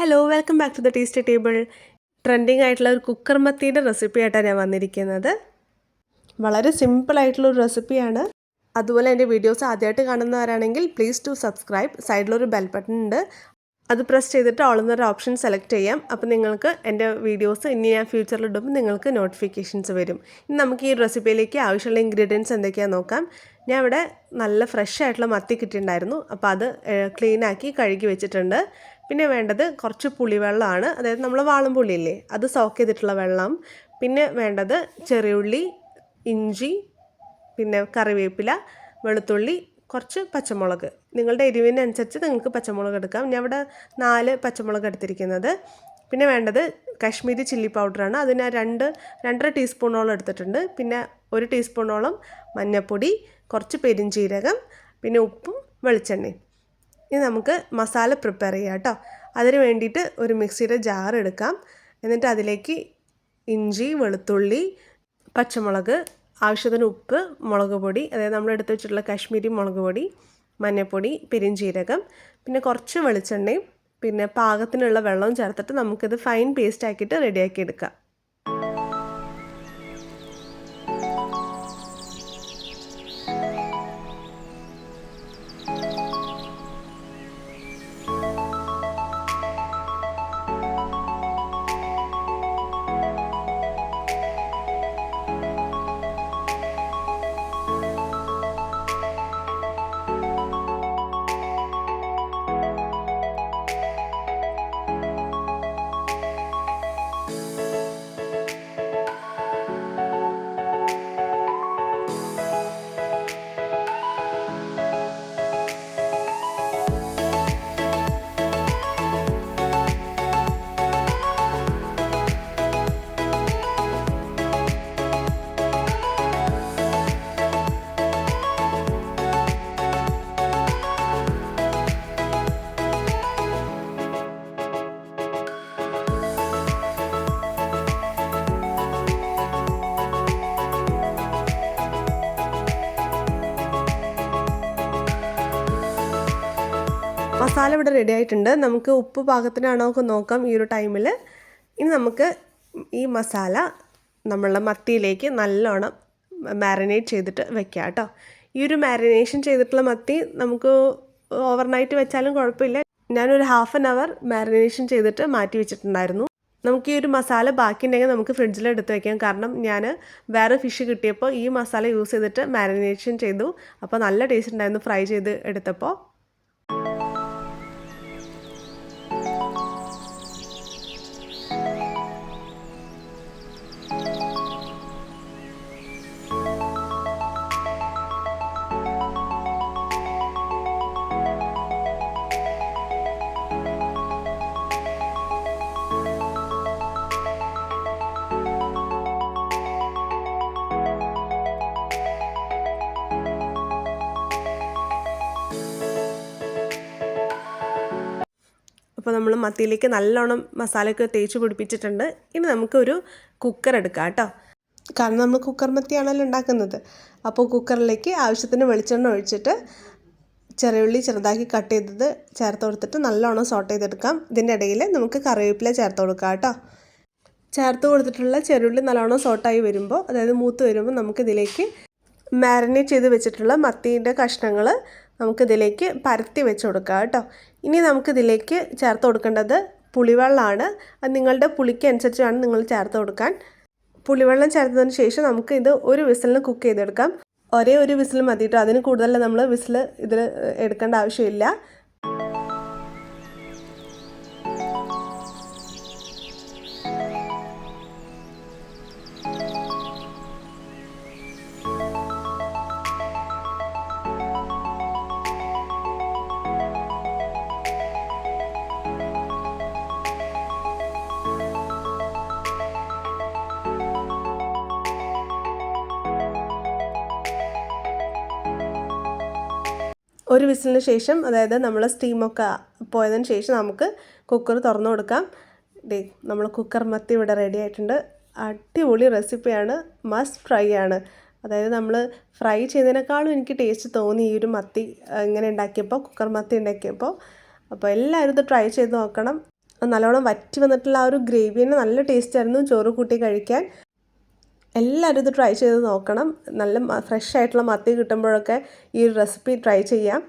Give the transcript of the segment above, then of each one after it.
Hello welcome back to the tasty table. Trending ആയിട്ടുള്ള ഒരു cooker മത്തിയുടെ recipe ആയിട്ടാണ് ഞാൻ വന്നിരിക്കുന്നത്. വളരെ സിമ്പിളായിട്ടുള്ളൊരു റെസിപ്പിയാണ്. അതുപോലെ എൻ്റെ വീഡിയോസ് ആദ്യമായിട്ട് കാണുന്നവരാണെങ്കിൽ പ്ലീസ് ടു സബ്സ്ക്രൈബ്. സൈഡിലൊരു ബെൽ ബട്ടൺ ഉണ്ട്, അത് പ്രസ് ചെയ്തിട്ട് ഓൾ എന്നൊരു ഓപ്ഷൻ സെലക്ട് ചെയ്യാം. അപ്പോൾ നിങ്ങൾക്ക് എൻ്റെ വീഡിയോസ് ഇനി ഞാൻ ഫ്യൂച്ചറിൽ ഇടുമ്പോൾ നിങ്ങൾക്ക് നോട്ടിഫിക്കേഷൻസ് വരും. ഇനി നമുക്ക് ഈ റെസിപ്പിയിലേക്ക് ആവശ്യമുള്ള ഇൻഗ്രീഡിയൻസ് എന്തൊക്കെയാണെന്ന് നോക്കാം. ഞാൻ ഇവിടെ നല്ല ഫ്രഷ് ആയിട്ടുള്ള മത്തി കിട്ടിയിട്ടുണ്ടായിരുന്നു, അപ്പോൾ അത് ക്ലീനാക്കി കഴുകി വെച്ചിട്ടുണ്ട്. പിന്നെ വേണ്ടത് കുറച്ച് പുളിവെള്ളമാണ്, അതായത് നമ്മൾ വാളംപുളിയില്ലേ അത് സോക്ക് ചെയ്തിട്ടുള്ള വെള്ളം. പിന്നെ വേണ്ടത് ചെറിയുള്ളി, ഇഞ്ചി, പിന്നെ കറിവേപ്പില, വെളുത്തുള്ളി, കുറച്ച് പച്ചമുളക്. നിങ്ങളുടെ എരിവിനനുസരിച്ച് നിങ്ങൾക്ക് പച്ചമുളക് എടുക്കാം. ഞാൻ ഇവിടെ 4 പച്ചമുളക് എടുത്തിരിക്കുന്നത്. പിന്നെ വേണ്ടത് കാശ്മീരി ചില്ലി പൗഡറാണ്, അതിന് 2-2.5 ടീസ്പൂണോളം എടുത്തിട്ടുണ്ട്. പിന്നെ 1 ടീസ്പൂണോളം മഞ്ഞൾപ്പൊടി, കുറച്ച് പെരിഞ്ജീരകം, പിന്നെ ഉപ്പും വെളിച്ചെണ്ണയും. ഇനി നമുക്ക് മസാല പ്രിപ്പയർ ചെയ്യാം കേട്ടോ. അതിന് വേണ്ടിയിട്ട് ഒരു മിക്സിയുടെ ജാർ എടുക്കാം. എന്നിട്ട് അതിലേക്ക് ഇഞ്ചി, വെളുത്തുള്ളി, പച്ചമുളക്, ആവശ്യത്തിന് ഉപ്പ്, മുളക് പൊടി, അതായത് നമ്മൾ എടുത്ത് വെച്ചിട്ടുള്ള കാശ്മീരി മുളക് പൊടി, മഞ്ഞൾപ്പൊടി, പെരിഞ്ജീരകം, പിന്നെ കുറച്ച് വെളിച്ചെണ്ണയും പിന്നെ പാകത്തിനുള്ള വെള്ളവും ചേർത്തിട്ട് നമുക്കിത് ഫൈൻ പേസ്റ്റ് ആക്കിയിട്ട് റെഡിയാക്കി എടുക്കാം. മസാല ഇവിടെ റെഡി ആയിട്ടുണ്ട്. നമുക്ക് ഉപ്പ് പാകത്തിനാണോ ഒക്കെ നോക്കാം ഈ ഒരു ടൈമിൽ. ഇനി നമുക്ക് ഈ മസാല നമ്മളുടെ മത്തിയിലേക്ക് നല്ലോണം മാരിനേറ്റ് ചെയ്തിട്ട് വെക്കാം കേട്ടോ. ഈ ഒരു മാരിനേഷൻ ചെയ്തിട്ടുള്ള മത്തി നമുക്ക് ഓവർനൈറ്റ് വെച്ചാലും കുഴപ്പമില്ല. ഞാനൊരു 1/2 hour മാരിനേഷൻ ചെയ്തിട്ട് മാറ്റി വെച്ചിട്ടുണ്ടായിരുന്നു. നമുക്ക് ഈ ഒരു മസാല ബാക്കിയുണ്ടെങ്കിൽ നമുക്ക് ഫ്രിഡ്ജിൽ എടുത്ത് വയ്ക്കാം. കാരണം ഞാൻ വേറെ ഫിഷ് കിട്ടിയപ്പോൾ ഈ മസാല യൂസ് ചെയ്തിട്ട് മാരിനേഷൻ ചെയ്തു. അപ്പോൾ നല്ല ടേസ്റ്റ് ഉണ്ടായിരുന്നു ഫ്രൈ ചെയ്ത് എടുത്തപ്പോൾ. അപ്പോൾ നമ്മൾ മത്തിയിലേക്ക് നല്ലോണം മസാലയൊക്കെ തേച്ച് പിടിപ്പിച്ചിട്ടുണ്ട്. ഇനി നമുക്കൊരു കുക്കർ എടുക്കാം കേട്ടോ. കാരണം നമ്മൾ കുക്കർ മത്തിയാണല്ലോ ഉണ്ടാക്കുന്നത്. അപ്പോൾ കുക്കറിലേക്ക് ആവശ്യത്തിന് വെളിച്ചെണ്ണ ഒഴിച്ചിട്ട് ചെറിയുള്ളി ചെറുതാക്കി കട്ട് ചെയ്തത് ചേർത്ത് കൊടുത്തിട്ട് നല്ലോണം സോട്ട് ചെയ്തെടുക്കാം. ഇതിൻ്റെ ഇടയിൽ നമുക്ക് കറിവേപ്പില ചേർത്ത് കൊടുക്കാം കേട്ടോ. ചേർത്ത് കൊടുത്തിട്ടുള്ള ചെറിയുള്ളി നല്ലോണം സോട്ടായി വരുമ്പോൾ, അതായത് മൂത്ത് വരുമ്പോൾ, നമുക്കിതിലേക്ക് മാരിനേറ്റ് ചെയ്ത് വെച്ചിട്ടുള്ള മത്തീൻ്റെ കഷ്ണങ്ങൾ നമുക്കിതിലേക്ക് പരത്തി വെച്ച് കൊടുക്കാം കേട്ടോ. ഇനി നമുക്കിതിലേക്ക് ചേർത്ത് കൊടുക്കേണ്ടത് പുളിവെള്ളമാണ്. അത് നിങ്ങളുടെ പുളിക്ക് അനുസരിച്ച് വേണം നിങ്ങൾ ചേർത്ത് കൊടുക്കാൻ. പുളിവെള്ളം ചേർത്തതിന് ശേഷം നമുക്ക് ഇത് ഒരു വിസിലിന് കുക്ക് ചെയ്തെടുക്കാം. ഒരേ ഒരു വിസിൽ മതി കേട്ടോ, അതിന് കൂടുതൽ നമ്മൾ വിസിൽ ഇതിൽ എടുക്കേണ്ട ആവശ്യമില്ല. ഒരു വിസിലിന് ശേഷം, അതായത് നമ്മൾ സ്റ്റീമൊക്കെ പോയതിന് ശേഷം നമുക്ക് കുക്കർ തുറന്നു കൊടുക്കാം. നമ്മൾ കുക്കർ മത്തി ഇവിടെ റെഡി ആയിട്ടുണ്ട്. അടിപൊളി റെസിപ്പിയാണ്, മസ്റ്റ് ട്രൈ ആണ്. അതായത് നമ്മൾ ഫ്രൈ ചെയ്തതിനേക്കാളും എനിക്ക് ടേസ്റ്റ് തോന്നി ഈ ഒരു മത്തി ഇങ്ങനെ ഉണ്ടാക്കിയപ്പോൾ, കുക്കർ മത്തി ഉണ്ടാക്കിയപ്പോൾ. അപ്പോൾ എല്ലാവരും ഇത് ട്രൈ ചെയ്ത് നോക്കണം. നല്ലോണം വറ്റി വന്നിട്ടുള്ള ആ ഒരു ഗ്രേവിന് നല്ല ടേസ്റ്റായിരുന്നു ചോറ് കൂട്ടി കഴിക്കാൻ. എല്ലാവരും ഇത് ട്രൈ ചെയ്ത് നോക്കണം. നല്ല ഫ്രഷ് ആയിട്ടുള്ള മത്തി കിട്ടുമ്പോഴൊക്കെ ഈ റെസിപ്പി ട്രൈ ചെയ്യാം.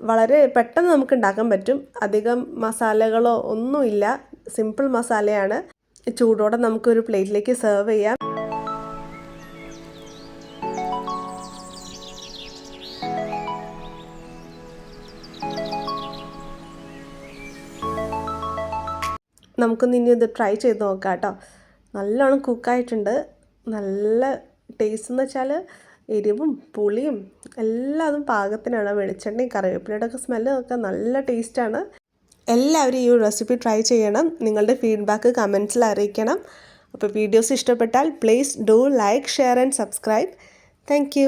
വളരെ പെട്ടെന്ന് നമുക്ക് ഉണ്ടാക്കാൻ പറ്റും. അധികം മസാലകളോ ഒന്നുമില്ല, സിമ്പിൾ മസാലയാണ്. ചൂടോടെ നമുക്കൊരു പ്ലേറ്റിലേക്ക് സെർവ് ചെയ്യാം. നമുക്കൊന്ന് ഇനി ഇത് ട്രൈ ചെയ്ത് നോക്കാം കേട്ടോ. നല്ലോണം കുക്കായിട്ടുണ്ട്. നല്ല ടേസ്റ്റ് എന്ന് വെച്ചാൽ എരിവും പുളിയും എല്ലാതും പാകത്തിനാണ്. വെളിച്ചെണ്ണയും കറിവേപ്പിലയുടെ ഒക്കെ സ്മെല്ലൊക്കെ നല്ല ടേസ്റ്റാണ്. എല്ലാവരും ഈ ഒരു റെസിപ്പി ട്രൈ ചെയ്യണം. നിങ്ങളുടെ ഫീഡ്ബാക്ക് കമൻസിൽ അറിയിക്കണം. അപ്പോൾ വീഡിയോസ് ഇഷ്ടപ്പെട്ടാൽ please do like, share and subscribe. Thank